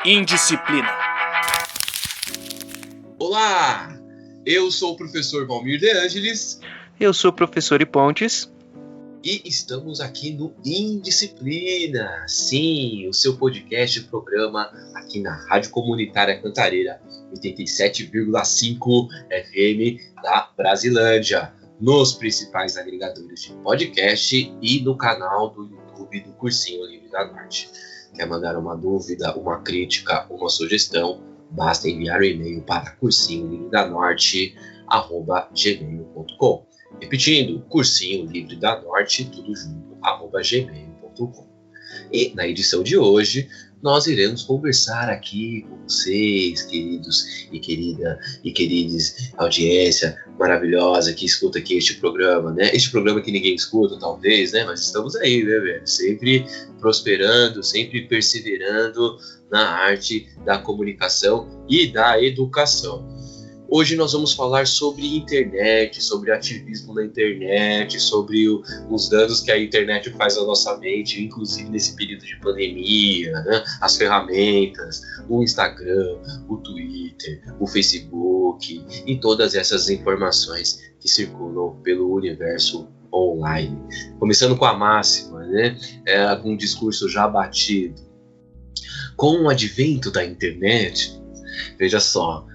Indisciplina. Olá, eu sou o professor Valmir De Angelis. Eu sou o professor Ipontes. E estamos aqui no Indisciplina, sim, o seu podcast e programa aqui na Rádio Comunitária Cantareira, 87,5 FM da Brasilândia, nos principais agregadores de podcast e no canal do YouTube do Cursinho Livre da Norte. Quer mandar uma dúvida, uma crítica, uma sugestão? Basta enviar o e-mail para cursinholivredanorte@gmail.com. Repetindo, Cursinho Livre da Norte, tudo junto, @gmail.com. E na edição de hoje, nós iremos conversar aqui com vocês, queridos e queridas, audiência maravilhosa que escuta aqui este programa, né? Este programa que ninguém escuta, talvez, né? Mas estamos aí, né, velho? Sempre prosperando, sempre perseverando na arte da comunicação e da educação. Hoje nós vamos falar sobre internet, sobre ativismo na internet, sobre os danos que a internet faz à nossa mente, inclusive nesse período de pandemia, né? As ferramentas, o Instagram, o Twitter, o Facebook e todas essas informações que circulam pelo universo online. Começando com a máxima, né? Com um discurso já batido. Com o advento da internet, veja só,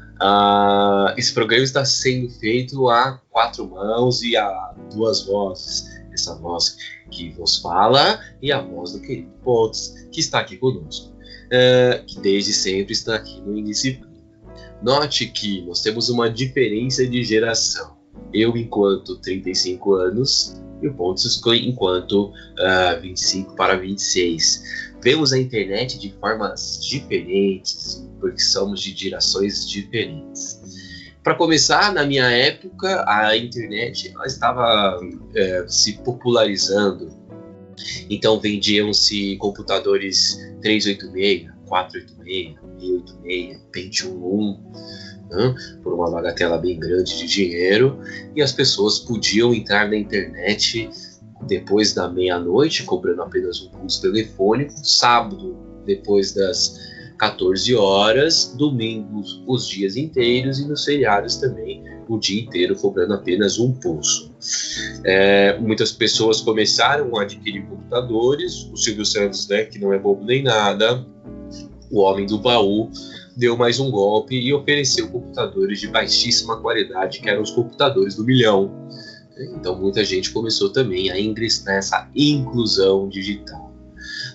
esse programa está sendo feito a 4 mãos e a 2 vozes. Essa voz que vos fala e a voz do querido Pontes, que está aqui conosco, que desde sempre está aqui no Indisciplina. Note que nós temos uma diferença de geração. Eu enquanto 35 anos e o Pontes enquanto 25 para 26. Vemos a internet de formas diferentes, porque somos de gerações diferentes. Para começar, na minha época, a internet ela estava se popularizando. Então vendiam-se computadores 386, 486, 686, Pentium 1, por uma bagatela bem grande de dinheiro, e as pessoas podiam entrar na internet depois da meia-noite, cobrando apenas um pulso telefônico, sábado depois das 14 horas, domingos os dias inteiros e nos feriados também o dia inteiro, cobrando apenas um pulso. Muitas pessoas começaram a adquirir computadores. O Silvio Santos, né, que não é bobo nem nada, o homem do baú, deu mais um golpe e ofereceu computadores de baixíssima qualidade, que eram os computadores do milhão. Então muita gente começou também a ingressar nessa inclusão digital.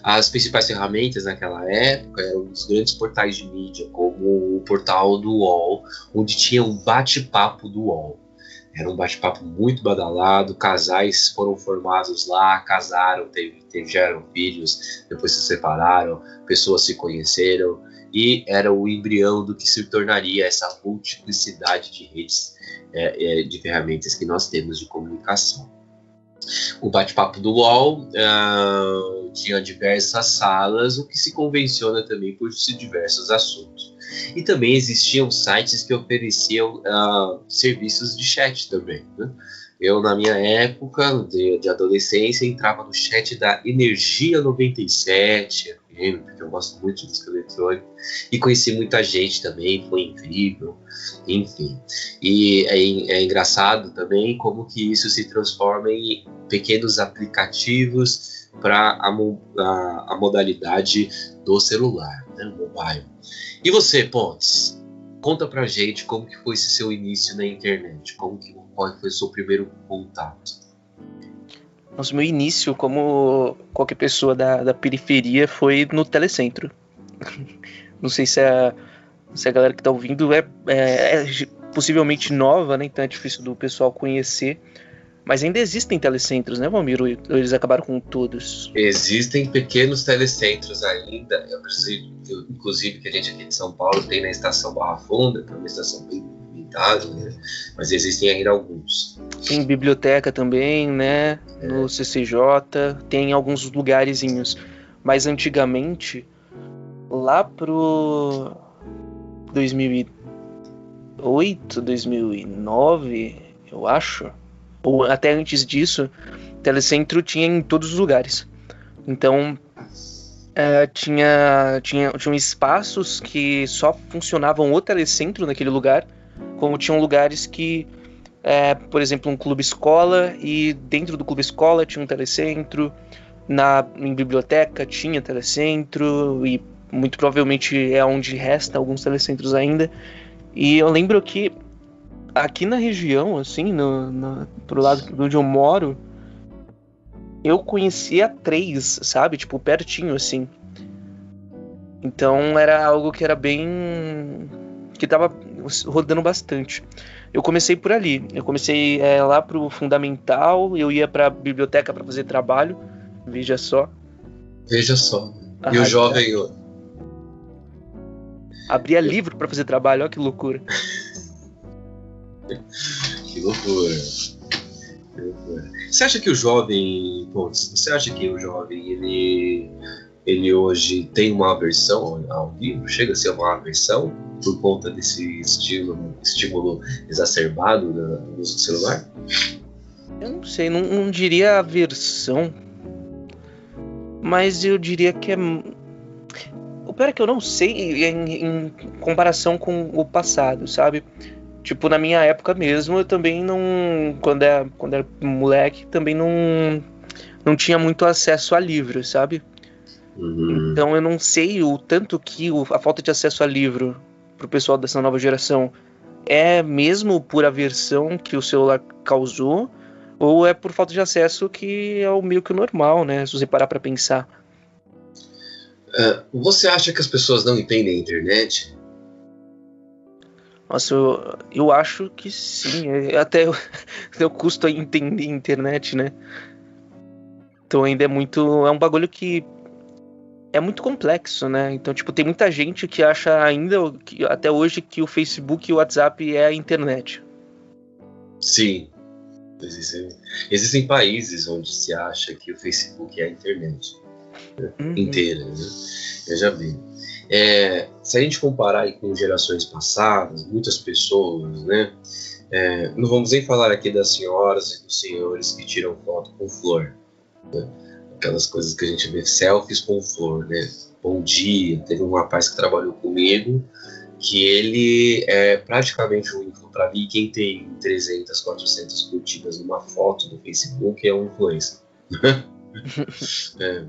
As principais ferramentas naquela época eram os grandes portais de mídia, como o portal do UOL, onde tinha um bate-papo do UOL. Era um bate-papo muito badalado, casais foram formados lá, casaram, tiveram filhos, depois se separaram, pessoas se conheceram, e era o embrião do que se tornaria essa multiplicidade de redes, de ferramentas que nós temos de comunicação. O bate-papo do UOL tinha diversas salas, o que se convenciona também por diversos assuntos. E também existiam sites que ofereciam serviços de chat também, né? Eu, na minha época de adolescência, entrava no chat da Energia 97, porque eu gosto muito de música eletrônica, e conheci muita gente também, foi incrível, enfim. E é engraçado também como que isso se transforma em pequenos aplicativos para a modalidade do celular, né, mobile. E você, Pontes? Conta pra gente como que foi esse seu início na internet, qual foi o seu primeiro contato? Nossa, meu início, como qualquer pessoa da periferia, foi no Telecentro. Não sei se a galera que tá ouvindo é possivelmente nova, né? Então é difícil do pessoal conhecer. Mas ainda existem telecentros, né, Valmir? Ou eles acabaram com todos? Existem pequenos telecentros ainda. Inclusive, que a gente aqui de São Paulo tem na estação Barra Funda, que é uma estação bem limitada, né? Mas existem ainda alguns. Tem biblioteca também, né? No CCJ, tem alguns lugarzinhos. Mas antigamente, lá pro 2008, 2009, eu acho, ou até antes disso, Telecentro tinha em todos os lugares. Então, Tinham espaços que só funcionavam o telecentro naquele lugar, como tinham lugares que, por exemplo, um clube escola, e dentro do clube escola tinha um telecentro, em biblioteca tinha telecentro, e muito provavelmente é onde resta alguns telecentros ainda. E eu lembro que aqui na região, assim, pro lado de onde eu moro, eu conhecia 3, sabe? Tipo, pertinho, assim. Então era algo que era bem... que tava rodando bastante. Eu comecei por ali. Eu comecei lá pro fundamental, eu ia pra biblioteca pra fazer trabalho. Veja só. Veja só. E o jovem... Abria livro pra fazer trabalho, olha que loucura. Que loucura. Você acha que o jovem, ele hoje tem uma aversão ao livro? Chega a ser uma aversão por conta desse estímulo exacerbado do uso do celular? Eu não sei, não diria aversão, mas eu diria que é... O pior é que eu não sei em comparação com o passado, sabe? Tipo, na minha época mesmo, eu também não... Quando era moleque, também não tinha muito acesso a livro, sabe? Então eu não sei o tanto que a falta de acesso a livro pro pessoal dessa nova geração é mesmo por aversão que o celular causou, ou é por falta de acesso, que é o meio que o normal, né? Se você parar pra pensar. Você acha que as pessoas não entendem a internet? Nossa, eu acho que sim. Até eu custo a entender a internet, né? Então ainda é um bagulho que é muito complexo, né? Então, tipo, tem muita gente que acha ainda, até hoje, que o Facebook e o WhatsApp é a internet. Sim. Existem países onde se acha que o Facebook é a internet inteira, né? Eu já vi. Se a gente comparar aí com gerações passadas, muitas pessoas, né? Não vamos nem falar aqui das senhoras e dos senhores que tiram foto com flor, né? Aquelas coisas que a gente vê, selfies com flor, né? Bom dia. Teve um rapaz que trabalhou comigo que ele é praticamente o único. Para mim, quem tem 300, 400 curtidas numa foto do Facebook é um influencer.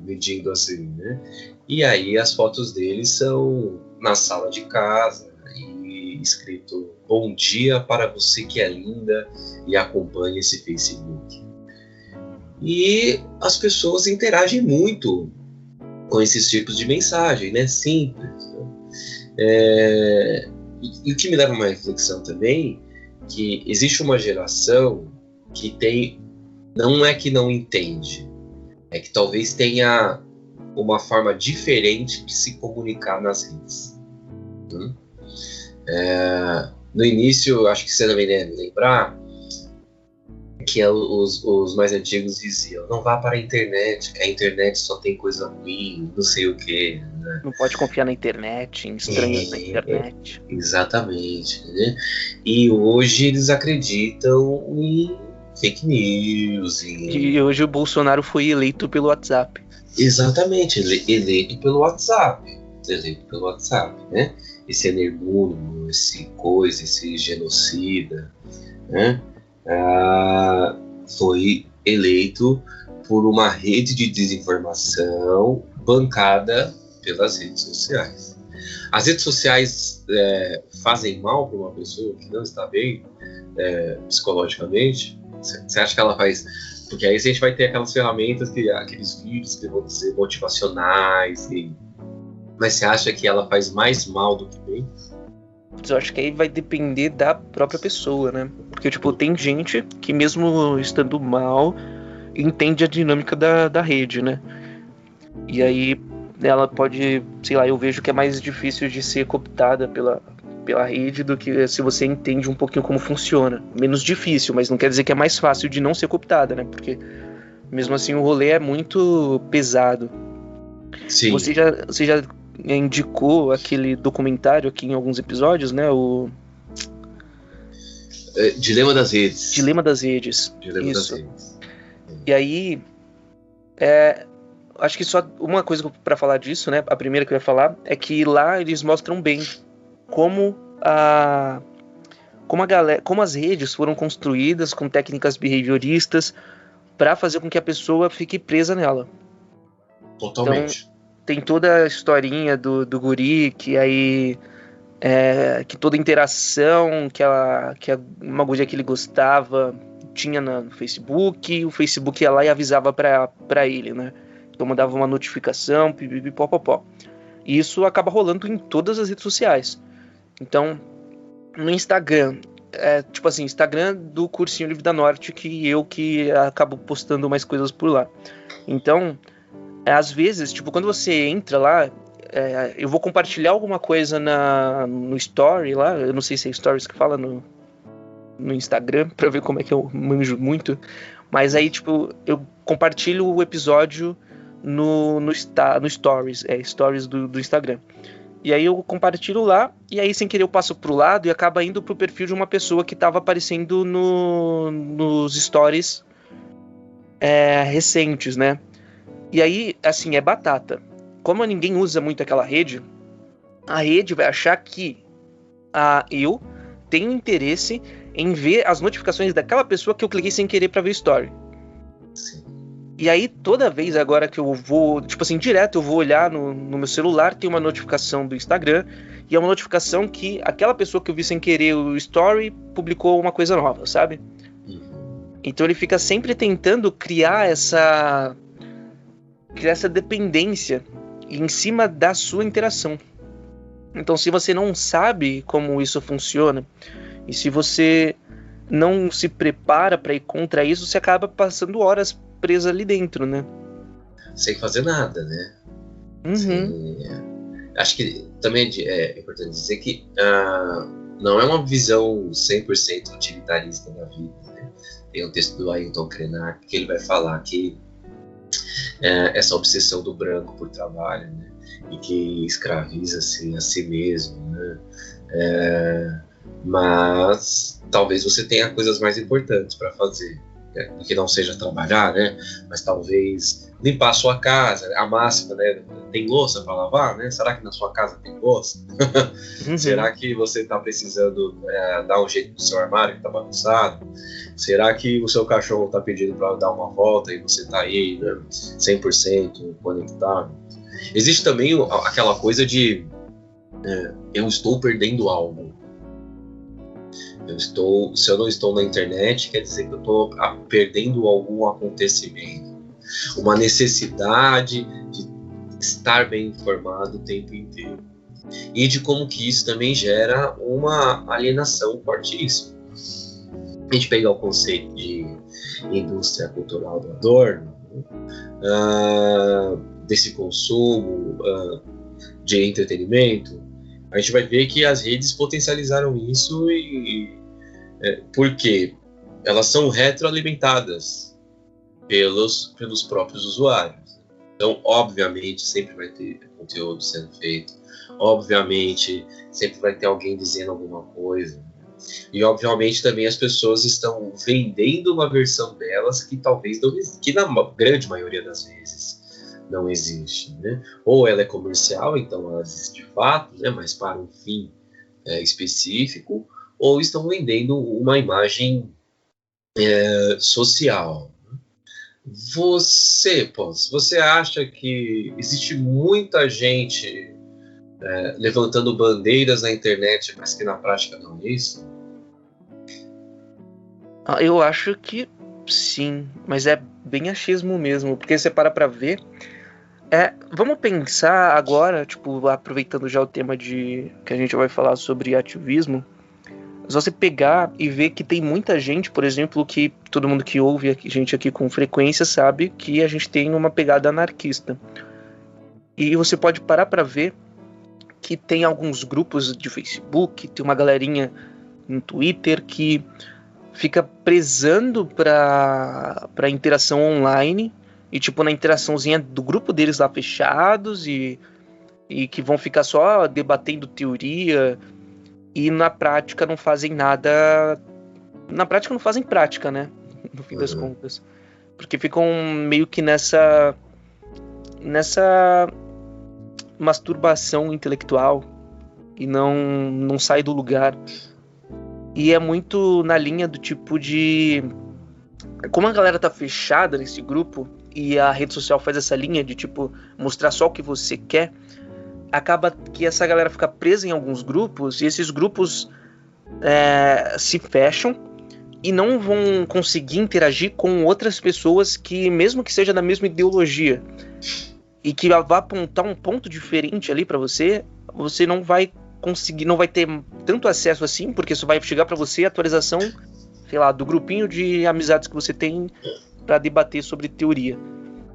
Medindo assim, né? E aí as fotos dele são na sala de casa e escrito: bom dia para você que é linda e acompanha esse Facebook. E as pessoas interagem muito com esses tipos de mensagem, né? Simples, né? E o que me leva a uma reflexão também, que existe uma geração que não é que não entende, é que talvez tenha uma forma diferente de se comunicar nas redes. No início, acho que você também deve lembrar que os mais antigos diziam: não vá para a internet, que a internet só tem coisa ruim, não sei o que, né? Não pode confiar na internet, em estranhos na internet. Exatamente, né? E hoje eles acreditam em fake news. E hoje o Bolsonaro foi eleito pelo WhatsApp. Exatamente, eleito pelo WhatsApp, né? Esse energúmeno, esse genocida, né? Foi eleito por uma rede de desinformação bancada pelas redes sociais. As redes sociais fazem mal para uma pessoa que não está bem psicologicamente? Você acha que ela faz? Porque aí a gente vai ter aquelas ferramentas, aqueles vídeos que vão ser motivacionais. Mas você acha que ela faz mais mal do que bem? Eu acho que aí vai depender da própria pessoa, né? Porque, tipo, tem gente que mesmo estando mal, entende a dinâmica da rede, né? E aí ela pode, sei lá, eu vejo que é mais difícil de ser cooptada pela rede do que se você entende um pouquinho como funciona. Menos difícil, mas não quer dizer que é mais fácil de não ser cooptada, né? Porque mesmo assim o rolê é muito pesado. Sim. Você já indicou aquele documentário aqui em alguns episódios, né? O Dilema das Redes. Dilema das Redes. Dilema das Redes. E aí acho que só uma coisa para falar disso, né? A primeira que eu ia falar é que lá eles mostram bem como como as redes foram construídas com técnicas behavioristas para fazer com que a pessoa fique presa nela. Totalmente. Então, tem toda a historinha do guri, que aí que toda interação que uma guria que ele gostava tinha no Facebook, o Facebook ia lá e avisava pra ele, né? Então mandava uma notificação, pipipipopopó. E isso acaba rolando em todas as redes sociais. Então, no Instagram, tipo assim, Instagram do Cursinho Livre da Norte, que acabo postando mais coisas por lá. Então, às vezes, tipo, quando você entra lá, eu vou compartilhar alguma coisa no story lá, eu não sei se é stories que fala no Instagram, pra ver como é que eu manjo muito, mas aí, tipo, eu compartilho o episódio no stories, stories do Instagram. E aí eu compartilho lá, e aí sem querer eu passo pro lado e acaba indo pro perfil de uma pessoa que tava aparecendo nos stories recentes, né? E aí, assim, é batata. Como ninguém usa muito aquela rede, a rede vai achar que eu tenho interesse em ver as notificações daquela pessoa que eu cliquei sem querer pra ver story. Sim. E aí, toda vez agora que eu vou, tipo assim, direto eu vou olhar no meu celular, tem uma notificação do Instagram, e é uma notificação que aquela pessoa que eu vi sem querer o story publicou uma coisa nova, sabe? Então ele fica sempre tentando criar essa dependência em cima da sua interação. Então, se você não sabe como isso funciona, e se você não se prepara para ir contra isso, você acaba passando horas presa ali dentro, né? Sem fazer nada, né? Acho que também é importante dizer que não é uma visão 100% utilitarista da vida, né? Tem um texto do Ailton Krenak que ele vai falar que essa obsessão do branco por trabalho, né? E que escraviza-se a si mesmo, né? Mas talvez você tenha coisas mais importantes para fazer, né? Que não seja trabalhar, né? Mas talvez limpar a sua casa, a máxima, né? Tem louça para lavar, né? Será que na sua casa tem louça? Será que você está precisando dar um jeito no seu armário que está bagunçado? Será que o seu cachorro está pedindo para dar uma volta e você está aí, né, 100% conectado? Existe também aquela coisa de eu estou perdendo algo. Se eu não estou na internet, quer dizer que eu estou perdendo algum acontecimento. Uma necessidade de estar bem informado o tempo inteiro. E de como que isso também gera uma alienação fortíssima. A gente pegar o conceito de indústria cultural do Adorno, desse consumo de entretenimento, a gente vai ver que as redes potencializaram isso porque elas são retroalimentadas pelos próprios usuários. Então, obviamente, sempre vai ter conteúdo sendo feito, obviamente, sempre vai ter alguém dizendo alguma coisa, e obviamente também as pessoas estão vendendo uma versão delas que talvez não, que na grande maioria das vezes não existe, né? Ou ela é comercial, então ela existe de fato, né? Mas para um fim específico, ou estão vendendo uma imagem social. Você acha que existe muita gente levantando bandeiras na internet, mas que na prática não é isso? Eu acho que sim, mas é bem achismo mesmo, porque você para pra ver. Vamos pensar agora, tipo, aproveitando já o tema que a gente vai falar sobre ativismo, se você pegar e ver que tem muita gente, por exemplo, que todo mundo que ouve a gente aqui com frequência sabe que a gente tem uma pegada anarquista. E você pode parar pra ver que tem alguns grupos de Facebook, tem uma galerinha no Twitter que fica prezando pra interação online e tipo na interaçãozinha do grupo deles lá fechados e que vão ficar só debatendo teoria e na prática não fazem nada. Na prática não fazem prática, né? No fim das contas. Porque ficam meio que nessa nessa masturbação intelectual e não sai do lugar. E é muito na linha do tipo de... Como a galera tá fechada nesse grupo e a rede social faz essa linha de tipo mostrar só o que você quer, acaba que essa galera fica presa em alguns grupos e esses grupos se fecham e não vão conseguir interagir com outras pessoas que, mesmo que seja da mesma ideologia e que vá apontar um ponto diferente ali pra você, você não vai conseguir, não vai ter tanto acesso assim, porque isso vai chegar pra você a atualização, sei lá, do grupinho de amizades que você tem pra debater sobre teoria.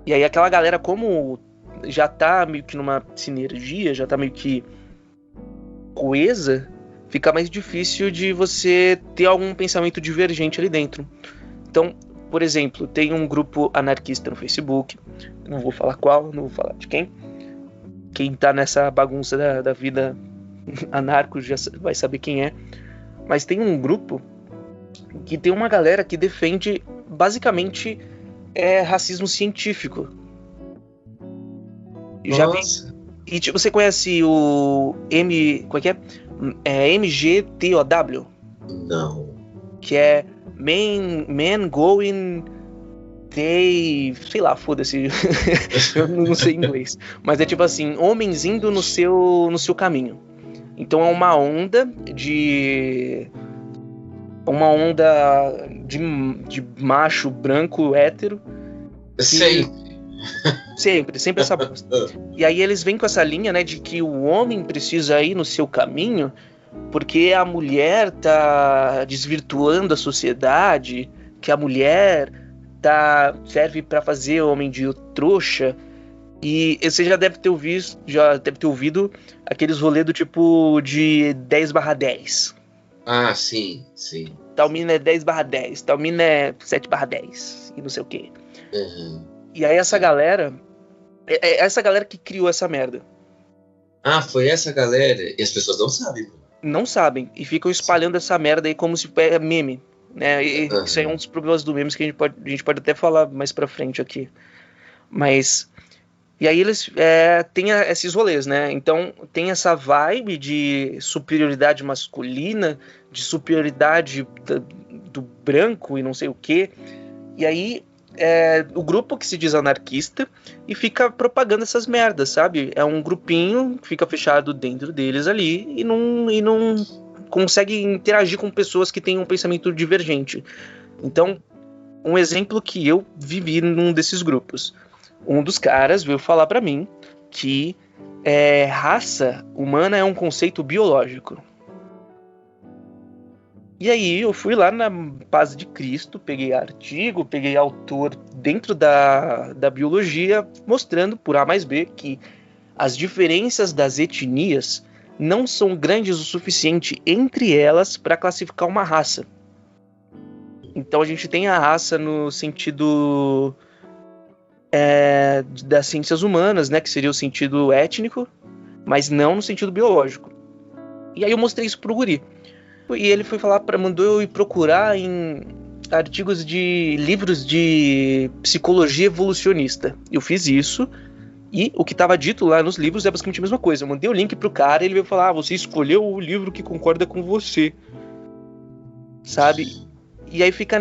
E aí aquela galera, como já tá meio que numa sinergia, já tá meio que coesa, fica mais difícil de você ter algum pensamento divergente ali dentro. Então, por exemplo, tem um grupo anarquista no Facebook, não vou falar qual, não vou falar de quem. Quem tá nessa bagunça da vida anarco já vai saber quem é. Mas tem um grupo que tem uma galera que defende basicamente racismo científico. Já vi. E tipo, você conhece o como é que é? MGTOW? Não. Que é Men Going They... Sei lá, foda-se. Eu não sei inglês. Mas é tipo assim, homens indo no seu caminho. Então é uma onda de macho branco hétero. Sempre essa bosta. E aí eles vêm com essa linha, né, de que o homem precisa ir no seu caminho porque a mulher tá desvirtuando a sociedade, que a mulher serve pra fazer o homem de trouxa. E você já deve ter ouvido aqueles rolês do tipo de 10/10. Ah, sim. Tal mina é 10/10, tal mina é 7/10 e não sei o quê. Uhum. E aí essa galera que criou essa merda. Ah, foi essa galera? E as pessoas não sabem. Não sabem, e ficam espalhando essa merda aí como se é meme, né? Isso aí é um dos problemas do memes que a gente pode até falar mais pra frente aqui. Mas... E aí eles têm esses rolês, né? Então tem essa vibe de superioridade masculina, de superioridade do branco e não sei o quê. E aí o grupo que se diz anarquista e fica propagando essas merdas, sabe? É um grupinho que fica fechado dentro deles ali e não consegue interagir com pessoas que têm um pensamento divergente. Então, um exemplo que eu vivi num desses grupos. Um dos caras veio falar pra mim que raça humana é um conceito biológico. E aí eu fui lá na Paz de Cristo, peguei artigo, peguei autor dentro da biologia, mostrando por A mais B que as diferenças das etnias não são grandes o suficiente entre elas para classificar uma raça. Então a gente tem a raça no sentido das ciências humanas, né, que seria o sentido étnico, mas não no sentido biológico. E aí eu mostrei isso pro guri. E ele foi mandou eu ir procurar em artigos de livros de psicologia evolucionista. Eu fiz isso, e o que estava dito lá nos livros é basicamente a mesma coisa. Eu mandei o link pro cara e ele veio falar: você escolheu o livro que concorda com você. Sabe? E aí fica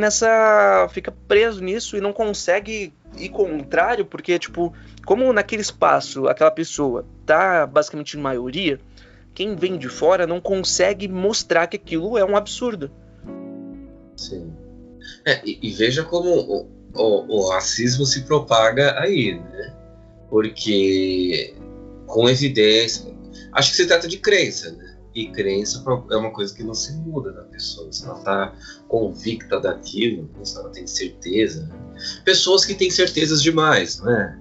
preso nisso e não consegue ir contrário, porque, tipo, como naquele espaço aquela pessoa tá basicamente em maioria, quem vem de fora não consegue mostrar que aquilo é um absurdo. Sim. E veja como o racismo se propaga aí, né? Porque, com evidência, acho que se trata de crença, né? E crença é uma coisa que não se muda da pessoa. Se ela está convicta daquilo, se ela tem certeza. Pessoas que têm certezas demais, né?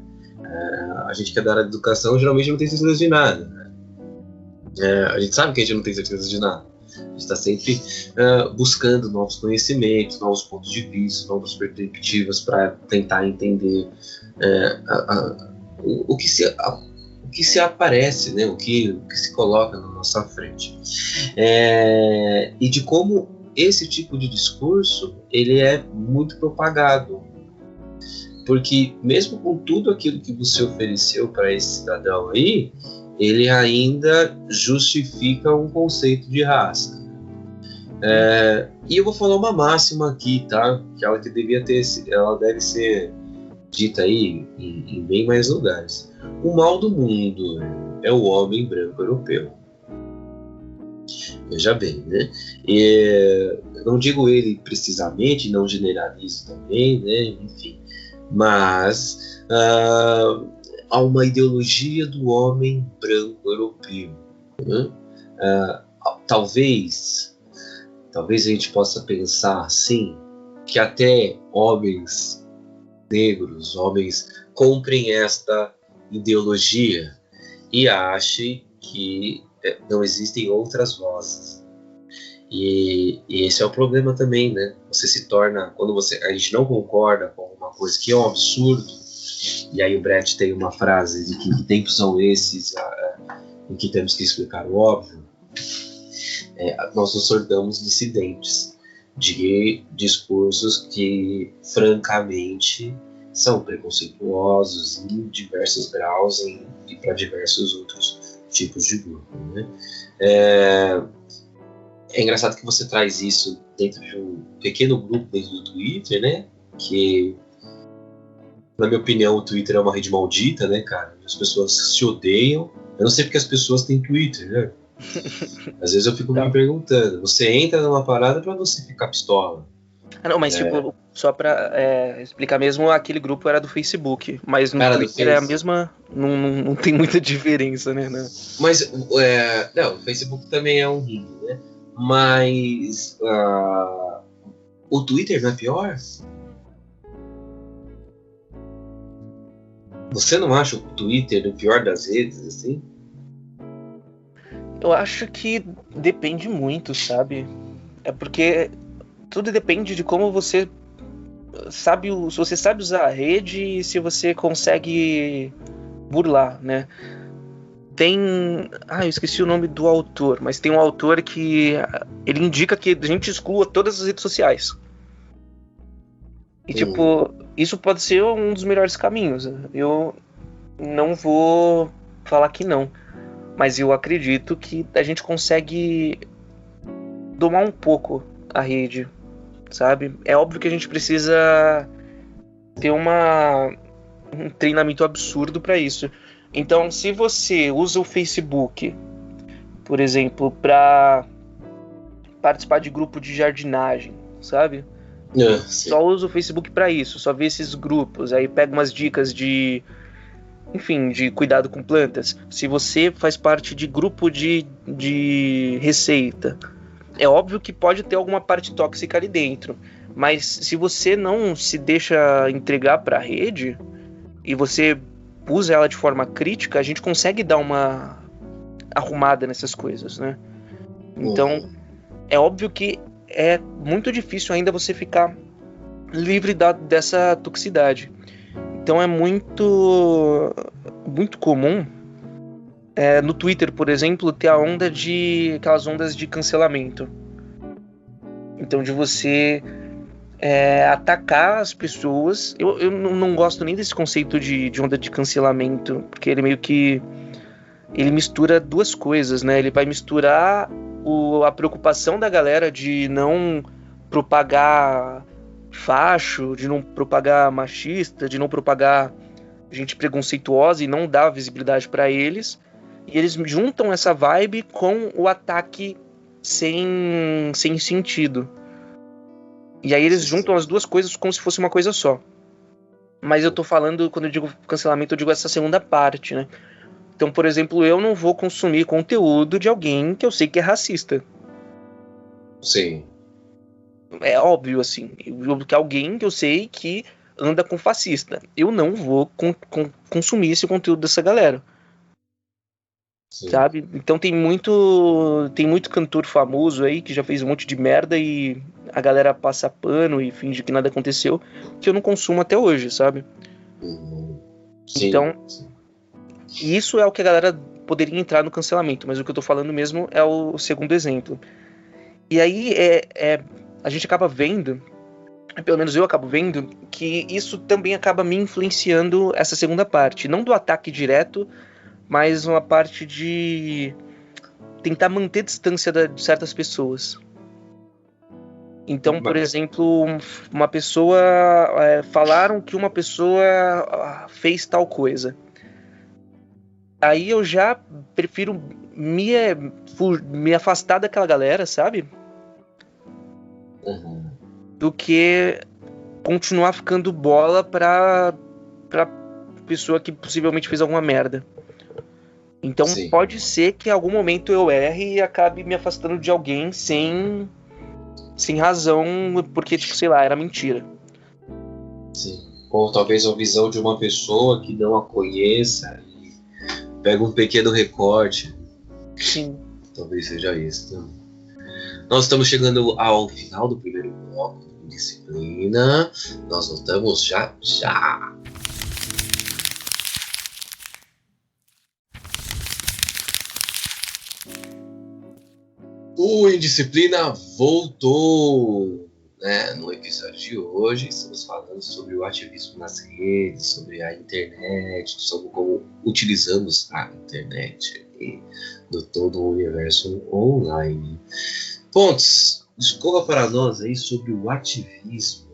A gente que é da área da educação geralmente não tem certeza de nada, né? A gente sabe que a gente não tem certeza de nada. A gente está sempre buscando novos conhecimentos, novos pontos de vista, novas perspectivas para tentar entender o que se aparece, né? o que se coloca na nossa frente. E de como esse tipo de discurso ele é muito propagado Porque mesmo com tudo aquilo que você ofereceu para esse cidadão aí, ele ainda justifica um conceito de raça. E eu vou falar uma máxima aqui, tá? Que ela ela deve ser dita aí em bem mais lugares. O mal do mundo é o homem branco europeu. Veja bem, né? Eu não digo ele precisamente, não generalizo também, né? Enfim, mas há uma ideologia do homem branco europeu, né? Talvez a gente possa pensar assim, que até homens negros, homens comprem esta ideologia e achem que não existem outras vozes. E esse é o problema também, né? Você se torna, quando a gente não concorda com uma coisa que é um absurdo, e aí o Brecht tem uma frase de que tempos são esses em que temos que explicar o óbvio, nós nos tornamos dissidentes de discursos que, francamente, são preconceituosos em diversos graus e para diversos outros tipos de grupo, né? É engraçado que você traz isso dentro de um pequeno grupo dentro do Twitter, né? Que, na minha opinião, o Twitter é uma rede maldita, né, cara? As pessoas se odeiam. Eu não sei porque as pessoas têm Twitter, né? Às vezes eu fico me perguntando. Você entra numa parada pra você ficar pistola. Não, mas tipo, só pra explicar mesmo, aquele grupo era do Facebook, mas no Twitter é a mesma, não tem muita diferença, né? Não. Mas, não, o Facebook também é um ringue, né? Mas o Twitter não é pior? Você não acha o Twitter o pior das redes, assim? Eu acho que depende muito, sabe? É porque tudo depende de como você sabe, se você sabe usar a rede e se você consegue burlar, né? Eu esqueci o nome do autor, mas tem um autor que ele indica que a gente exclua todas as redes sociais. E tipo, isso pode ser um dos melhores caminhos. Eu não vou falar que não, mas eu acredito que a gente consegue domar um pouco a rede, sabe? É óbvio que a gente precisa ter um treinamento absurdo para isso. Então, se você usa o Facebook, por exemplo, para participar de grupo de jardinagem, sabe? Só usa o Facebook para isso, só vê esses grupos, aí pega umas dicas de cuidado com plantas. Se você faz parte de grupo de receita, é óbvio que pode ter alguma parte tóxica ali dentro, mas se você não se deixa entregar para a rede e você usa ela de forma crítica, a gente consegue dar uma arrumada nessas coisas, né? Então, é óbvio que é muito difícil ainda você ficar livre dessa toxicidade. Então é muito comum no Twitter, por exemplo, ter aquelas ondas de cancelamento. Então, de você atacar as pessoas. Eu não gosto nem desse conceito de onda de cancelamento, porque ele meio que ele mistura duas coisas, né? Ele vai misturar a preocupação da galera de não propagar facho, de não propagar machista, de não propagar gente preconceituosa e não dar visibilidade para eles. E eles juntam essa vibe com o ataque sem sentido. E aí eles juntam as duas coisas como se fosse uma coisa só. Mas eu tô falando, quando eu digo cancelamento, eu digo essa segunda parte, né? Então, por exemplo, eu não vou consumir conteúdo de alguém que eu sei que é racista. Sim. É óbvio, assim. Que alguém que eu sei que anda com fascista. Eu não vou consumir esse conteúdo dessa galera. Sim. Sabe? Então tem muito cantor famoso aí que já fez um monte de merda e a galera passa pano e finge que nada aconteceu, que eu não consumo até hoje, sabe? Sim. Então, isso é o que a galera poderia entrar no cancelamento, mas o que eu tô falando mesmo é o segundo exemplo. E aí a gente acaba vendo pelo menos eu acabo vendo, que isso também acaba me influenciando essa segunda parte. Não do ataque direto, mas uma parte de tentar manter distância de certas pessoas. Então, por exemplo, uma pessoa... falaram que uma pessoa fez tal coisa. Aí eu já prefiro me afastar daquela galera, sabe? Uhum. Do que continuar ficando bola pra pessoa que possivelmente fez alguma merda. Então pode ser que em algum momento eu erre e acabe me afastando de alguém sem razão, porque, tipo, sei lá, era mentira. Sim. Ou talvez a visão de uma pessoa que não a conheça e pega um pequeno recorte. Sim. Talvez seja isso. Então, nós estamos chegando ao final do primeiro bloco de Disciplina. Nós voltamos já. O Indisciplina voltou, né? No episódio de hoje estamos falando sobre o ativismo nas redes, sobre a internet, sobre como utilizamos a internet e do todo o universo online. Pontos, escolha para nós aí sobre o ativismo.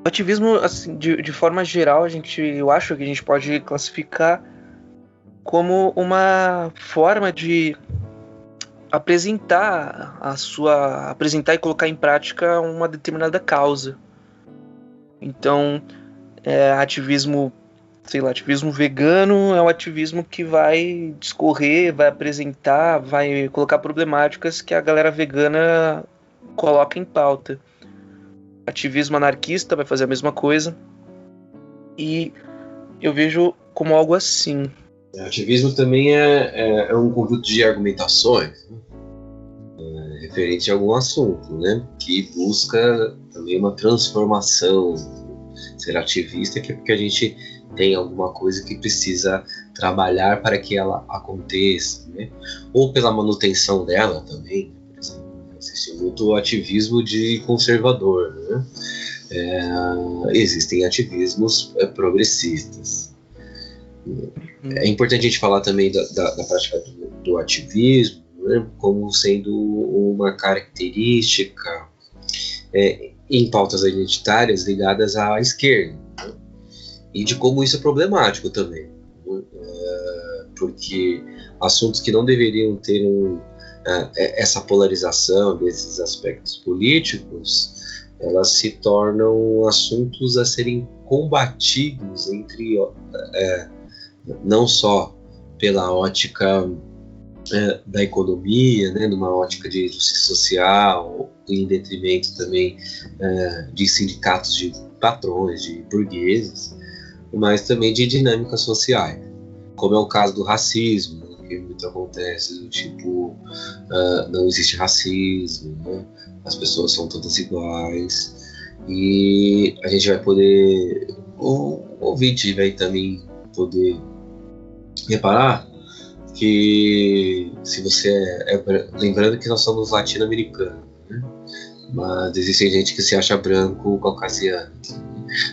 O ativismo, assim, de forma geral, eu acho que a gente pode classificar como uma forma de apresentar e colocar em prática uma determinada causa. Então, ativismo vegano é um ativismo que vai discorrer, vai apresentar, vai colocar problemáticas que a galera vegana coloca em pauta. Ativismo anarquista vai fazer a mesma coisa. E eu vejo como algo assim. Ativismo também é um conjunto de argumentações, né? Referente a algum assunto, né? Que busca também uma transformação. Ser ativista é porque a gente tem alguma coisa que precisa trabalhar para que ela aconteça, né? Ou pela manutenção dela também. Por exemplo, existe muito ativismo de conservador, né? Existem ativismos progressistas. É importante a gente falar também da prática do ativismo, né, como sendo uma característica em pautas identitárias ligadas à esquerda, né, e de como isso é problemático também, né, porque assuntos que não deveriam ter essa polarização desses aspectos políticos, elas se tornam assuntos a serem combatidos entre não só pela ótica da economia, né, numa ótica de justiça social, em detrimento também de sindicatos de patrões, de burgueses, mas também de dinâmicas sociais, como é o caso do racismo, né, que muito acontece, do tipo, não existe racismo, né, as pessoas são todas iguais, e a gente vai poder, o ouvinte vai também poder reparar que se você lembrando que nós somos latino-americanos, né? Mas existe gente que se acha branco caucasiano.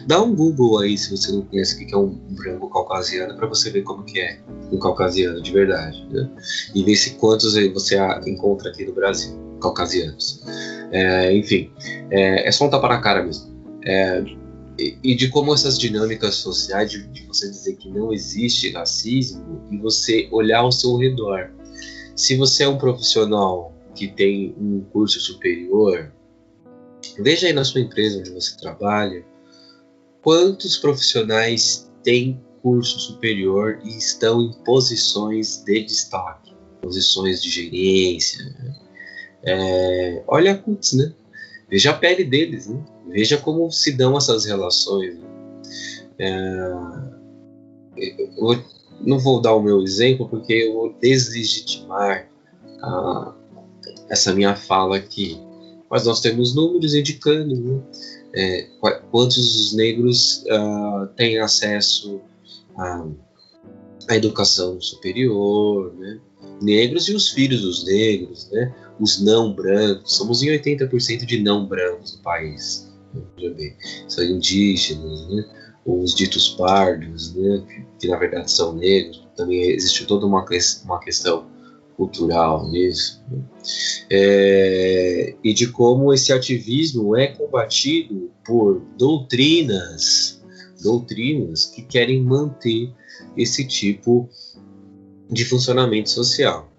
Dá um Google aí se você não conhece o que é um branco caucasiano para você ver como que é um caucasiano de verdade, né? E ver se quantos você encontra aqui no Brasil, caucasianos. Enfim, é só um tapa na cara mesmo. E de como essas dinâmicas sociais, de você dizer que não existe racismo e você olhar ao seu redor. Se você é um profissional que tem um curso superior, veja aí na sua empresa onde você trabalha, quantos profissionais têm curso superior e estão em posições de destaque, posições de gerência. Olha a CUTS, né? Veja a pele deles, né? Veja como se dão essas relações. Eu não vou dar o meu exemplo porque eu vou deslegitimar essa minha fala aqui. Mas nós temos números indicando, né, quantos os negros têm acesso à educação superior, né? Negros e os filhos dos negros, né? Os não brancos. Somos em 80% de não brancos no país. Veja bem, são indígenas, né? Os ditos pardos, né? Que na verdade são negros. Também existe toda uma questão cultural nisso, né? E de como esse ativismo é combatido por doutrinas que querem manter esse tipo de funcionamento social.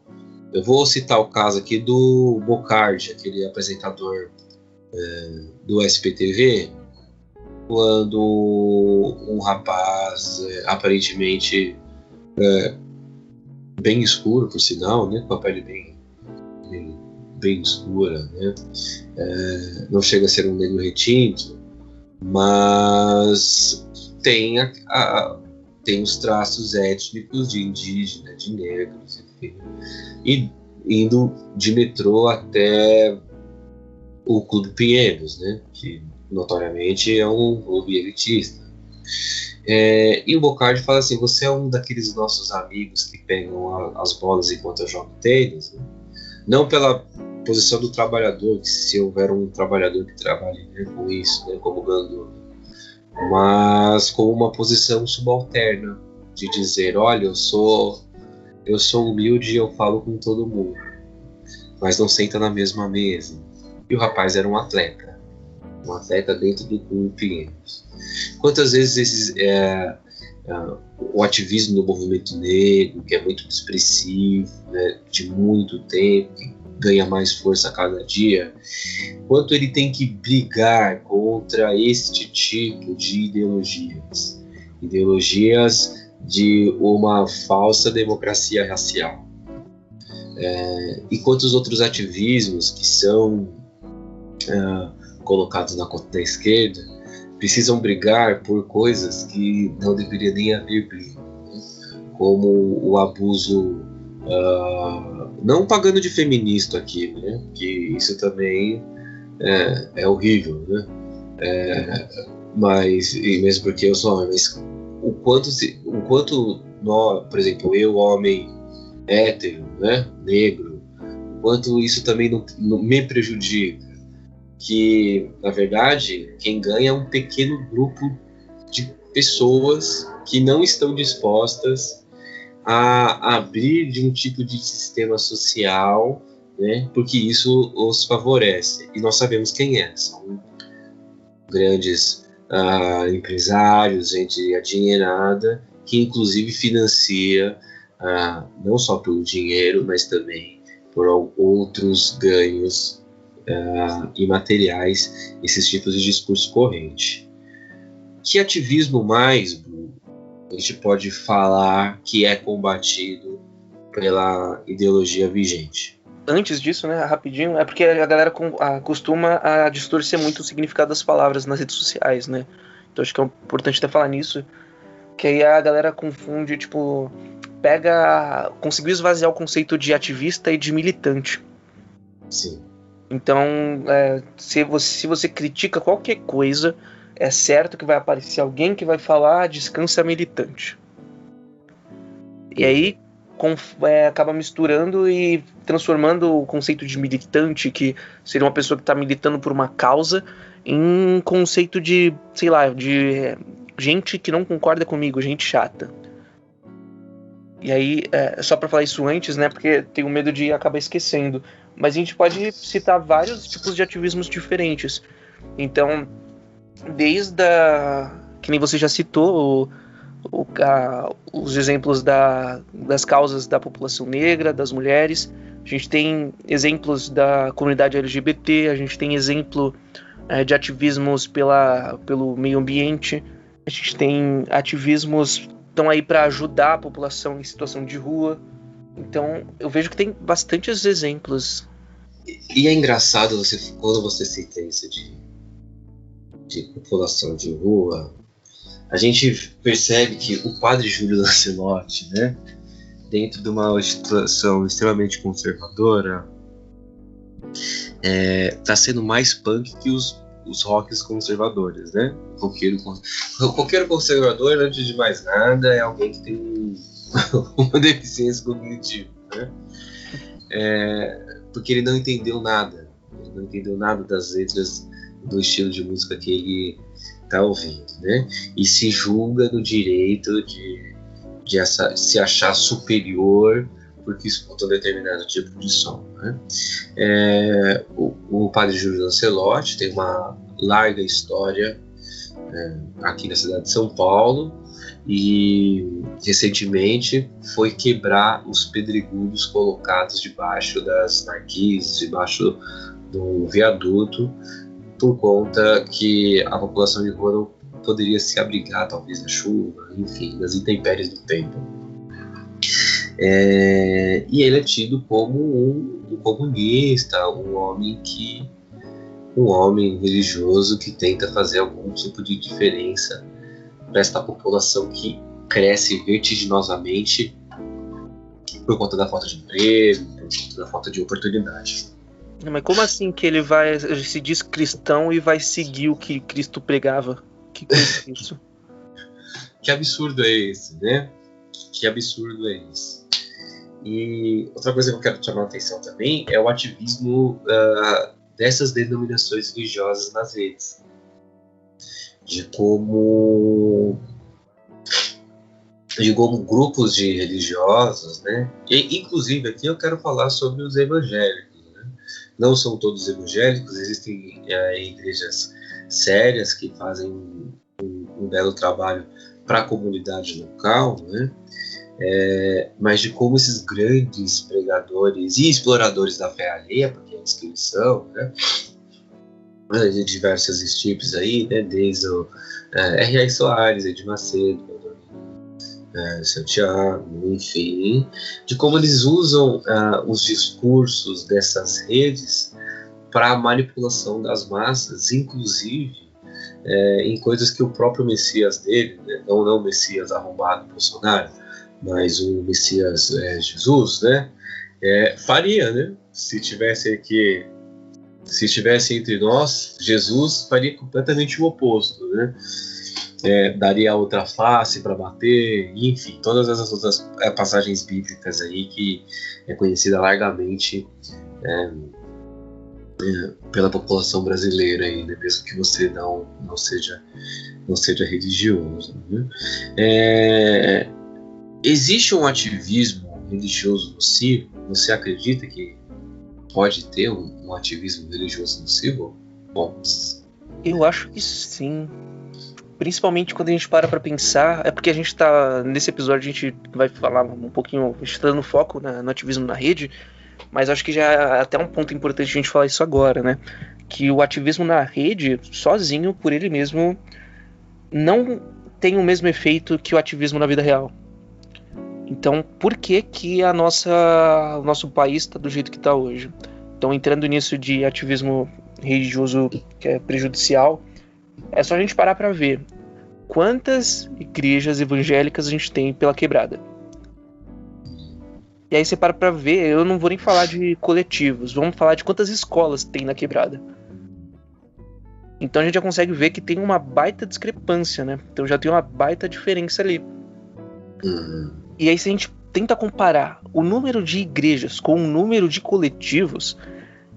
Eu vou citar o caso aqui do Bocardi, aquele apresentador do SPTV, quando um rapaz aparentemente bem escuro, por sinal, né, com a pele bem escura, né, não chega a ser um negro retinto, mas tem os traços étnicos de indígena, de negros, enfim, e indo de metrô até o Clube Pinheiros, né, que notoriamente é um clube elitista. E o Bocardi fala assim: você é um daqueles nossos amigos que pegam as bolas enquanto eu jogo tênis, né? Não pela posição do trabalhador, que se houver um trabalhador que trabalhe, né, com isso, né, como gandula, mas com uma posição subalterna de dizer: olha, eu sou humilde e eu falo com todo mundo, mas não senta na mesma mesa. E o rapaz era um atleta dentro do Clube Pinheiros. Quantas vezes o ativismo do movimento negro, que é muito expressivo, né, de muito tempo, que ganha mais força a cada dia, quanto ele tem que brigar contra este tipo de ideologias de uma falsa democracia racial. E quantos outros ativismos que são colocados na conta da esquerda precisam brigar por coisas que não deveria nem haver briga, né? Como o abuso, não pagando de feminista aqui, né? Que isso também é horrível, né? Mas, e mesmo porque eu sou homem, mas o quanto nós, por exemplo, eu, homem hétero, né, negro, o quanto isso também não me prejudica, que na verdade quem ganha é um pequeno grupo de pessoas que não estão dispostas a abrir de um tipo de sistema social, né, porque isso os favorece, e nós sabemos quem é. São grandes empresários, gente adinheirada, que inclusive financia não só pelo dinheiro, mas também por outros ganhos imateriais, esses tipos de discurso corrente. Que ativismo mais, Bruno, a gente pode falar que é combatido pela ideologia vigente? Antes disso, né, rapidinho, é porque a galera costuma a distorcer muito o significado das palavras nas redes sociais, né? Então acho que é importante até falar nisso, que aí a galera confunde, tipo, conseguiu esvaziar o conceito de ativista e de militante. Sim. Então, se você critica qualquer coisa, é certo que vai aparecer alguém que vai falar descansa militante. E aí acaba misturando e transformando o conceito de militante, que seria uma pessoa que está militando por uma causa, em um conceito de, sei lá, de gente que não concorda comigo, gente chata. E aí, só para falar isso antes, né, porque tenho medo de acabar esquecendo, mas a gente pode citar vários tipos de ativismos diferentes. Então, desde que nem você já citou, os exemplos das causas da população negra, das mulheres, a gente tem exemplos da comunidade LGBT, a gente tem exemplo de ativismos pelo meio ambiente, a gente tem ativismos estão aí para ajudar a população em situação de rua. Então eu vejo que tem bastantes exemplos. E é engraçado quando você cita isso de população de rua, a gente percebe que o padre Júlio Lancelotti, né, dentro de uma situação extremamente conservadora, está sendo mais punk que os rocks conservadores, né? O roqueiro conservador, antes de mais nada, é alguém que tem uma deficiência cognitiva, né? Porque ele não entendeu nada das letras do estilo de música que ele está ouvindo, né? E se julga no direito de se achar superior porque escuta um determinado tipo de som, né? O padre Júlio Lancelotti tem uma larga história aqui na cidade de São Paulo e recentemente foi quebrar os pedregulhos colocados debaixo das marquises, debaixo do viaduto, por conta que a população de rua não poderia se abrigar talvez da chuva, enfim, das intempéries do tempo. E ele é tido como um comunista, um homem religioso que tenta fazer algum tipo de diferença para esta população que cresce vertiginosamente por conta da falta de emprego, por conta da falta de oportunidade. Mas como assim que ele se diz cristão e vai seguir o que Cristo pregava? Que coisa é isso? Que absurdo é esse, né? Que absurdo é esse? E outra coisa que eu quero chamar a atenção também é o ativismo dessas denominações religiosas nas redes. De como grupos de religiosos, né? E, inclusive, aqui eu quero falar sobre os evangélicos, né? Não são todos evangélicos, existem igrejas sérias que fazem um belo trabalho para a comunidade local, né? Mas de como esses grandes pregadores e exploradores da fé alheia, porque a descrição, né? De diversas estirpes aí, né? Desde o R.R. Soares, Edir Macedo, Santiago, enfim, de como eles usam os discursos dessas redes para a manipulação das massas, inclusive em coisas que o próprio Messias dele, né? não o Messias arrombado Bolsonaro, mas o Messias Jesus, né? Faria, né? Se estivesse entre nós, Jesus faria completamente o oposto, né? Daria a outra face para bater, enfim, todas essas outras passagens bíblicas aí que é conhecida largamente pela população brasileira aí, né? Mesmo que você não seja religioso, né? Existe um ativismo religioso nocivo? Você acredita que pode ter um ativismo religioso nocivo? Bom, eu acho que sim. Principalmente quando a gente para pensar, porque a gente tá, nesse episódio a gente vai falar um pouquinho, a gente tá dando foco no ativismo na rede, mas acho que já é até um ponto importante a gente falar isso agora, né? Que o ativismo na rede, sozinho, por ele mesmo, não tem o mesmo efeito que o ativismo na vida real. Então, por que o nosso país está do jeito que está hoje? Então, entrando nisso de ativismo religioso que é prejudicial, é só a gente parar para ver quantas igrejas evangélicas a gente tem pela quebrada. E aí você para ver, eu não vou nem falar de coletivos, vamos falar de quantas escolas tem na quebrada. Então a gente já consegue ver que tem uma baita discrepância, né? Então já tem uma baita diferença ali. E aí se a gente tenta comparar o número de igrejas com o número de coletivos,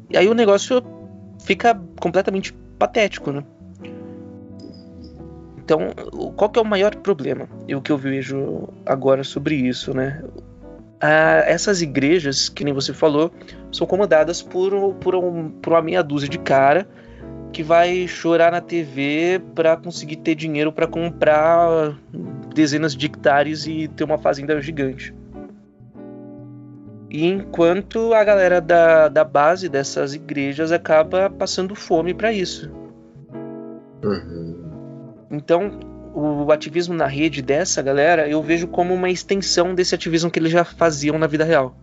e aí o negócio fica completamente patético, né? Então, qual que é o maior problema? E o que eu vejo agora sobre isso, né? Essas igrejas, que nem você falou, são comandadas por uma meia dúzia de cara que vai chorar na TV para conseguir ter dinheiro para comprar dezenas de hectares e ter uma fazenda gigante. E enquanto a galera da base dessas igrejas acaba passando fome para isso. Então, o ativismo na rede dessa galera, eu vejo como uma extensão desse ativismo que eles já faziam na vida real.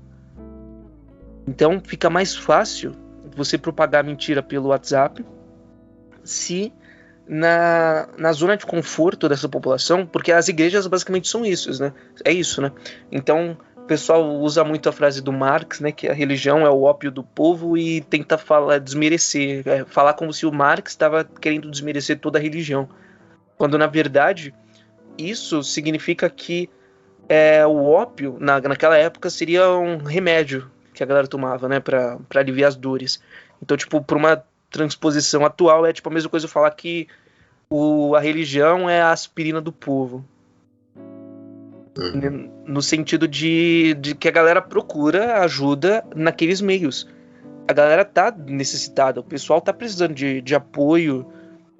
Então, fica mais fácil você propagar mentira pelo WhatsApp se na zona de conforto dessa população, porque as igrejas basicamente são isso, né? É isso, né? Então, o pessoal usa muito a frase do Marx, né? Que a religião é o ópio do povo e tenta desmerecer, falar como se o Marx estava querendo desmerecer toda a religião. Quando, na verdade, isso significa que o ópio, naquela época, seria um remédio que a galera tomava, né, pra aliviar as dores. Então, tipo, por uma transposição atual, é tipo a mesma coisa eu falar que a religião é a aspirina do povo. No sentido de que a galera procura ajuda naqueles meios. A galera tá necessitada, o pessoal tá precisando de apoio,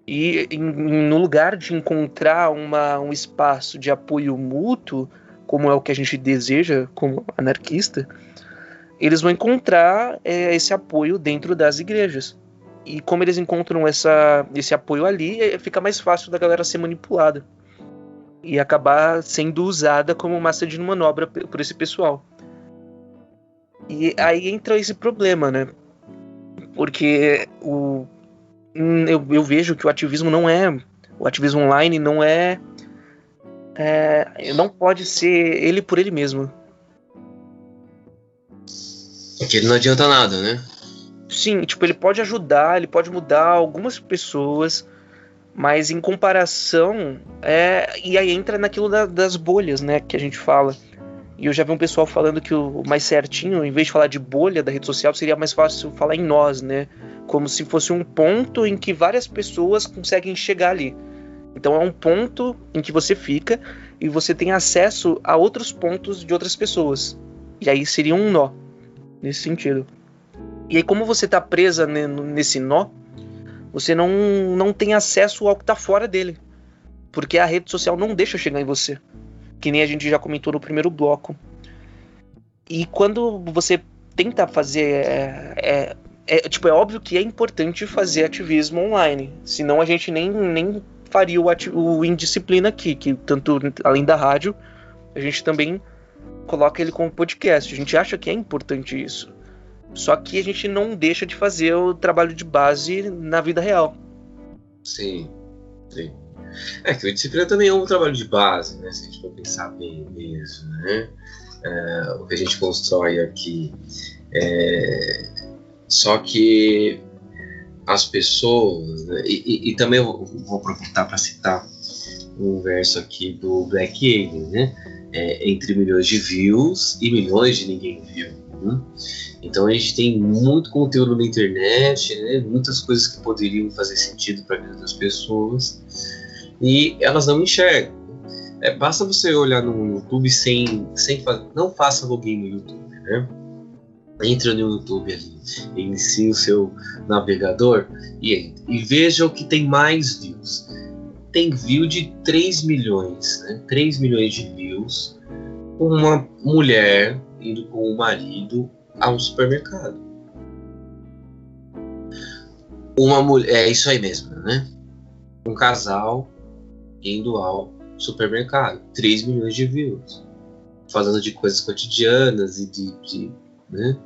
e no lugar de encontrar um espaço de apoio mútuo, como é o que a gente deseja como anarquista, eles vão encontrar esse apoio dentro das igrejas. E como eles encontram esse apoio ali, fica mais fácil da galera ser manipulada e acabar sendo usada como massa de manobra por esse pessoal. E aí entra esse problema, né? Porque eu vejo que o ativismo não é... O ativismo online não não pode ser ele por ele mesmo. Porque ele não adianta nada, né? Sim, tipo, ele pode ajudar, ele pode mudar algumas pessoas, mas em comparação... E aí entra naquilo das bolhas, né, que a gente fala. E eu já vi um pessoal falando que o mais certinho, em vez de falar de bolha da rede social, seria mais fácil falar em nós, né? Como se fosse um ponto em que várias pessoas conseguem chegar ali. Então é um ponto em que você fica e você tem acesso a outros pontos de outras pessoas. E aí seria um nó, nesse sentido. E aí, como você tá presa nesse nó, você não tem acesso ao que tá fora dele. Porque a rede social não deixa chegar em você. Que nem a gente já comentou no primeiro bloco. E quando você tenta fazer... É óbvio que é importante fazer ativismo online. Senão a gente nem faria o Indisciplina aqui. Que tanto, além da rádio, a gente também coloca ele como podcast. A gente acha que é importante isso. Só que a gente não deixa de fazer o trabalho de base na vida real. Sim. Que o Disciplina também é um trabalho de base, né? Se a gente for pensar bem mesmo, né? O que a gente constrói aqui. Só que as pessoas... Né? E também eu vou aproveitar para citar um verso aqui do Black Alien, né? Entre milhões de views e milhões de ninguém viu. Né? Então a gente tem muito conteúdo na internet, né? Muitas coisas que poderiam fazer sentido para a vida das pessoas e elas não enxergam. Basta você olhar no YouTube não faça login no YouTube, né? Entra no YouTube ali, inicie o seu navegador e veja o que tem mais views. Tem view de 3 milhões, né? 3 milhões de views. Uma mulher indo com o marido a um supermercado. Uma mulher, isso aí mesmo, né? Um casal indo ao supermercado. 3 milhões de views. Falando de coisas cotidianas e né?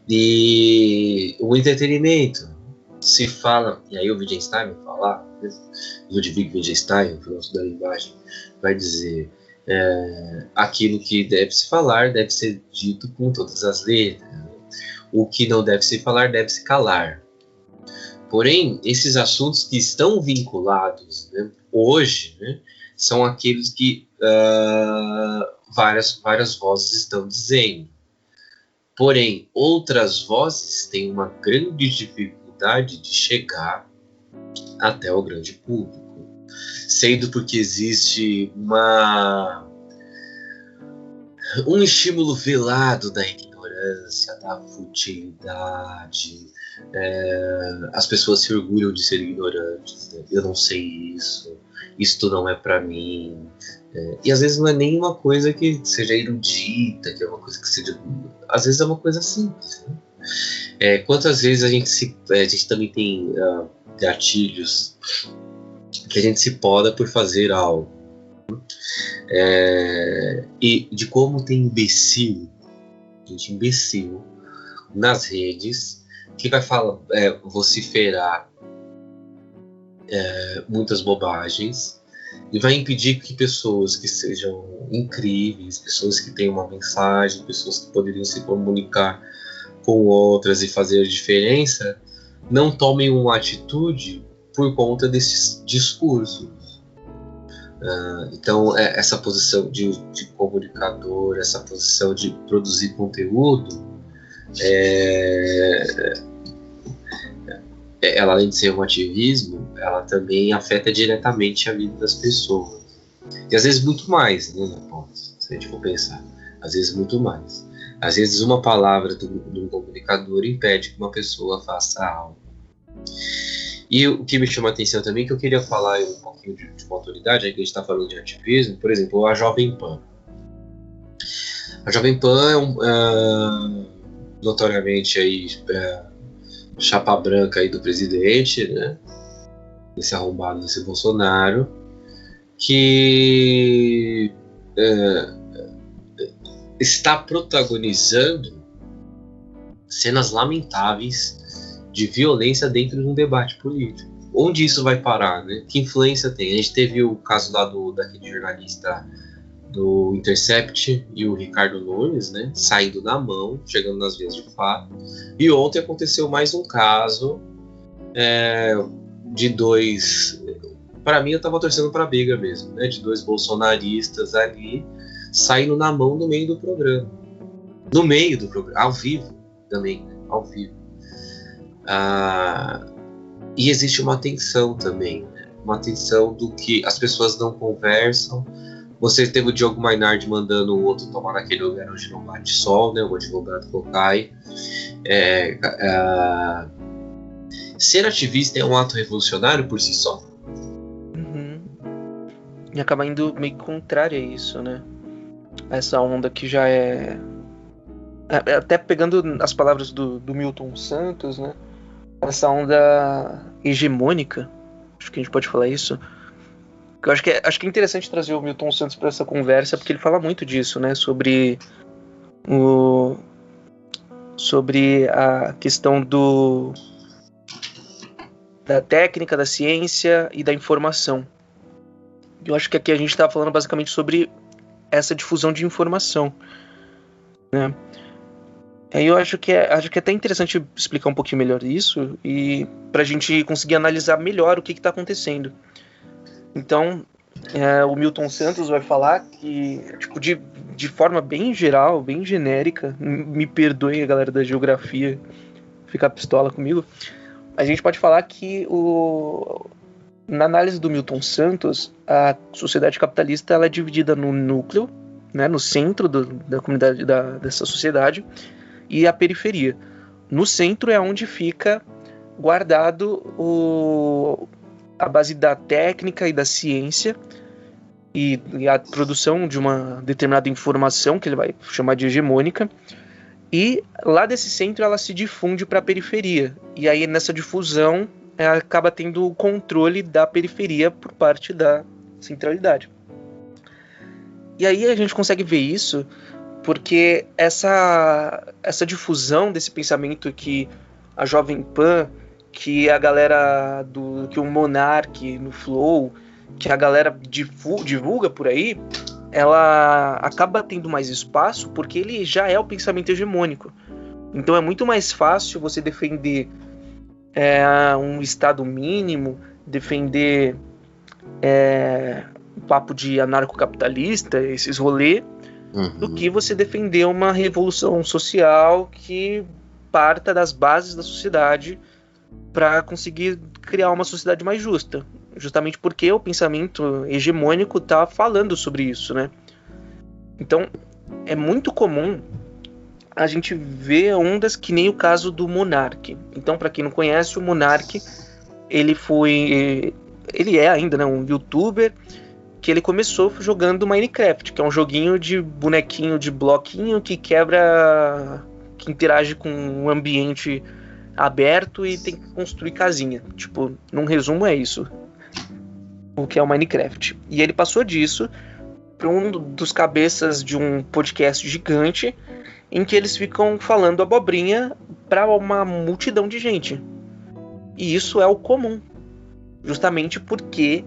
E o entretenimento. Se fala, e aí o Wittgenstein vai falar, né? Ludwig Wittgenstein, o filósofo da linguagem, vai dizer: aquilo que deve se falar deve ser dito com todas as letras. Né? O que não deve se falar deve se calar. Porém, esses assuntos que estão vinculados, né, hoje, né, são aqueles que várias vozes estão dizendo. Porém, outras vozes têm uma grande dificuldade de chegar até o grande público, sendo porque existe um estímulo velado da ignorância, da futilidade. As pessoas se orgulham de ser ignorantes, né? Eu não sei isso, isto não é para mim. E às vezes não é nem uma coisa que seja erudita, que é uma coisa que seja... Às vezes é uma coisa simples. Né? Quantas vezes a gente também tem gatilhos que a gente se poda por fazer algo. E de como tem imbecil nas redes que vai vociferar muitas bobagens e vai impedir que pessoas que sejam incríveis, pessoas que tenham uma mensagem, pessoas que poderiam se comunicar com outras e fazer a diferença, não tomem uma atitude por conta desses discursos. Então, essa posição de comunicador, essa posição de produzir conteúdo, ela além de ser um ativismo, ela também afeta diretamente a vida das pessoas. E às vezes muito mais, né, se a gente for pensar. Às vezes muito mais. Às vezes uma palavra de um comunicador impede que uma pessoa faça algo. E o que me chama a atenção também, que eu queria falar um pouquinho de uma autoridade, aí que a gente está falando de ativismo, por exemplo, a Jovem Pan. A Jovem Pan é notoriamente aí, chapa branca aí do presidente, né? Esse arrombado desse Bolsonaro, que está protagonizando cenas lamentáveis de violência dentro de um debate político. Onde isso vai parar, né? Que influência tem? A gente teve o caso lá daquele jornalista do Intercept e o Ricardo Nunes, né? Saindo na mão, chegando nas vias de fato. E ontem aconteceu mais um caso de dois... Para mim, eu estava torcendo para a briga mesmo, né? De dois bolsonaristas ali saindo na mão no meio do programa. No meio do programa, ao vivo também, né? Ao vivo. E existe uma tensão também, né? Uma tensão do que as pessoas não conversam. Você teve o Diogo Mainardi mandando o outro tomar naquele lugar onde não bate sol, né? O advogado Cocai. Ser ativista é um ato revolucionário por si só? Uhum. E acaba indo meio contrário a isso, né? Essa onda que já é... Até pegando as palavras do Milton Santos, né? Essa onda hegemônica, acho que a gente pode falar isso. Eu acho que é interessante trazer o Milton Santos para essa conversa, porque ele fala muito disso, né? Sobre a questão da técnica, da ciência e da informação. Eu acho que aqui a gente está falando basicamente sobre essa difusão de informação, né? Aí eu acho que é até interessante explicar um pouquinho melhor isso e para a gente conseguir analisar melhor o que está acontecendo. Então, o Milton Santos vai falar que, tipo, de forma bem geral, bem genérica, me perdoem a galera da geografia ficar pistola comigo, a gente pode falar que na análise do Milton Santos, a sociedade capitalista ela é dividida no núcleo, né, no centro da comunidade dessa sociedade, e a periferia. No centro é onde fica guardado a base da técnica e da ciência e a produção de uma determinada informação, que ele vai chamar de hegemônica, e lá desse centro ela se difunde para a periferia. E aí nessa difusão ela acaba tendo o controle da periferia por parte da centralidade. E aí a gente consegue ver isso porque essa difusão desse pensamento que a Jovem Pan, que a galera que o Monark no Flow, que a galera divulga por aí, ela acaba tendo mais espaço porque ele já é o pensamento hegemônico. Então é muito mais fácil você defender um Estado mínimo, defender o papo de anarcocapitalista, esses rolês, do que você defender uma revolução social que parta das bases da sociedade para conseguir criar uma sociedade mais justa. Justamente porque o pensamento hegemônico está falando sobre isso, né? Então, é muito comum a gente ver ondas que nem o caso do Monark. Então, para quem não conhece, o Monark, ele é ainda, né, um youtuber que ele começou jogando Minecraft, que é um joguinho de bonequinho de bloquinho que interage com um ambiente aberto e tem que construir casinha. Tipo, num resumo é isso, o que é o Minecraft. E ele passou disso para um dos cabeças de um podcast gigante em que eles ficam falando abobrinha para uma multidão de gente. E isso é o comum, justamente porque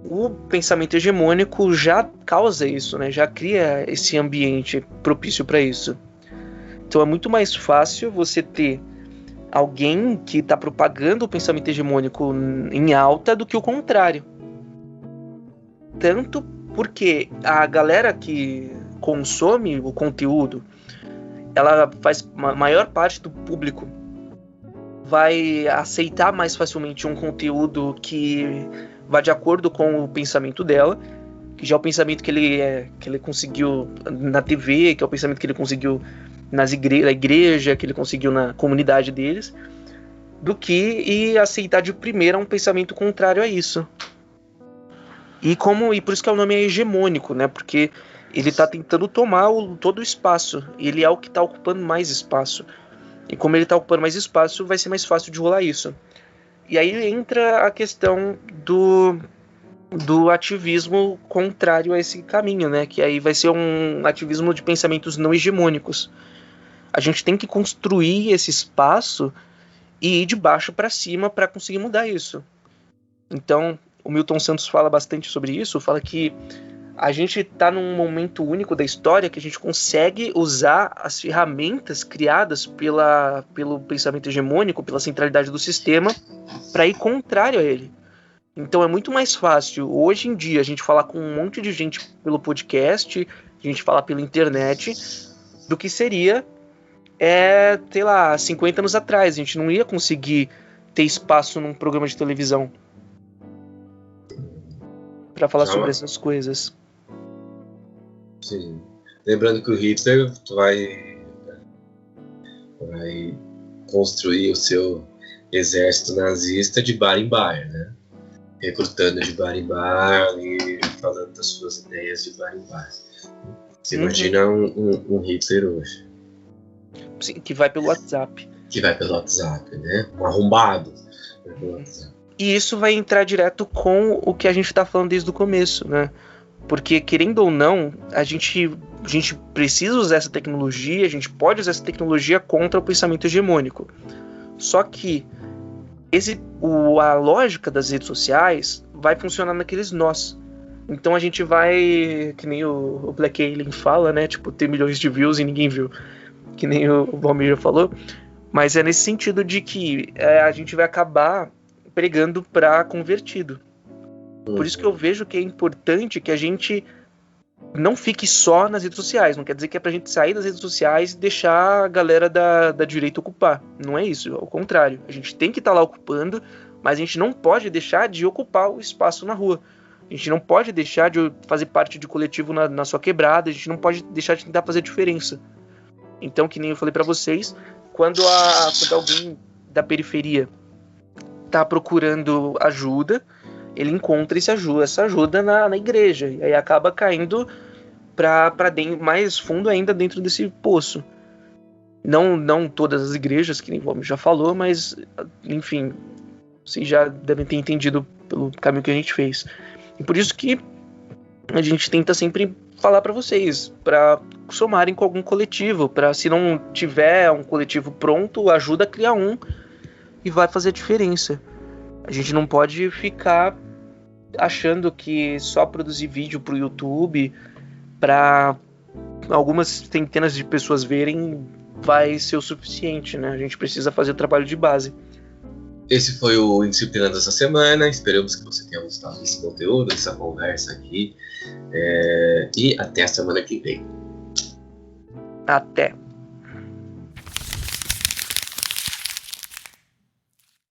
o pensamento hegemônico já causa isso, né? Já cria esse ambiente propício para isso. Então é muito mais fácil você ter alguém que está propagando o pensamento hegemônico em alta do que o contrário. Tanto porque a galera que consome o conteúdo, ela faz a maior parte do público vai aceitar mais facilmente um conteúdo que vai de acordo com o pensamento dela, que já é o pensamento que ele conseguiu na TV, que é o pensamento que ele conseguiu na igreja, que ele conseguiu na comunidade deles, do que aceitar de primeira um pensamento contrário a isso. E por isso que o nome é hegemônico, né? Porque ele está tentando tomar todo o espaço. Ele é o que está ocupando mais espaço. E como ele está ocupando mais espaço, vai ser mais fácil de rolar isso. E aí entra a questão do ativismo contrário a esse caminho, né? Que aí vai ser um ativismo de pensamentos não hegemônicos. A gente tem que construir esse espaço e ir de baixo para cima para conseguir mudar isso. Então, o Milton Santos fala bastante sobre isso, fala que a gente está num momento único da história que a gente consegue usar as ferramentas criadas pelo pensamento hegemônico, pela centralidade do sistema, para ir contrário a ele. Então é muito mais fácil, hoje em dia, a gente falar com um monte de gente pelo podcast, a gente falar pela internet, do que seria, sei lá, 50 anos atrás. A gente não ia conseguir ter espaço num programa de televisão para falar sobre essas coisas. Sim. Lembrando que o Hitler vai construir o seu exército nazista de bar em bar, né? Recrutando de bar em bar e falando das suas ideias de bar em bar. Você imagina um Hitler hoje? Sim, que vai pelo WhatsApp. Que vai pelo WhatsApp, né? Um arrombado. Pelo WhatsApp. E isso vai entrar direto com o que a gente está falando desde o começo, né? Porque, querendo ou não, a gente precisa usar essa tecnologia, a gente pode usar essa tecnologia contra o pensamento hegemônico. Só que a lógica das redes sociais vai funcionar naqueles nós. Então a gente vai, que nem o Black Alien fala, né? Tipo, ter milhões de views e ninguém viu. Que nem o Valmir já falou. Mas é nesse sentido de que a gente vai acabar pregando para convertido. Por isso que eu vejo que é importante que a gente não fique só nas redes sociais. Não quer dizer que é pra gente sair das redes sociais e deixar a galera da direita ocupar. Não é isso, ao contrário. A gente tem que estar lá ocupando, mas a gente não pode deixar de ocupar o espaço na rua. A gente não pode deixar de fazer parte de coletivo na sua quebrada. A gente não pode deixar de tentar fazer diferença. Então, que nem eu falei pra vocês, quando alguém da periferia tá procurando ajuda, ele encontra essa ajuda na igreja, e aí acaba caindo para dentro, mais fundo ainda dentro desse poço. Não todas as igrejas, que nem o Valmir já falou, mas, enfim, vocês já devem ter entendido pelo caminho que a gente fez. E por isso que a gente tenta sempre falar para vocês, para somarem com algum coletivo, para, se não tiver um coletivo pronto, ajuda a criar um e vai fazer diferença. A gente não pode ficar achando que só produzir vídeo pro YouTube para algumas centenas de pessoas verem vai ser o suficiente, né? A gente precisa fazer o trabalho de base. Esse foi o Indisciplinado dessa semana. Esperamos que você tenha gostado desse conteúdo, dessa conversa aqui. E até a semana que vem. Até!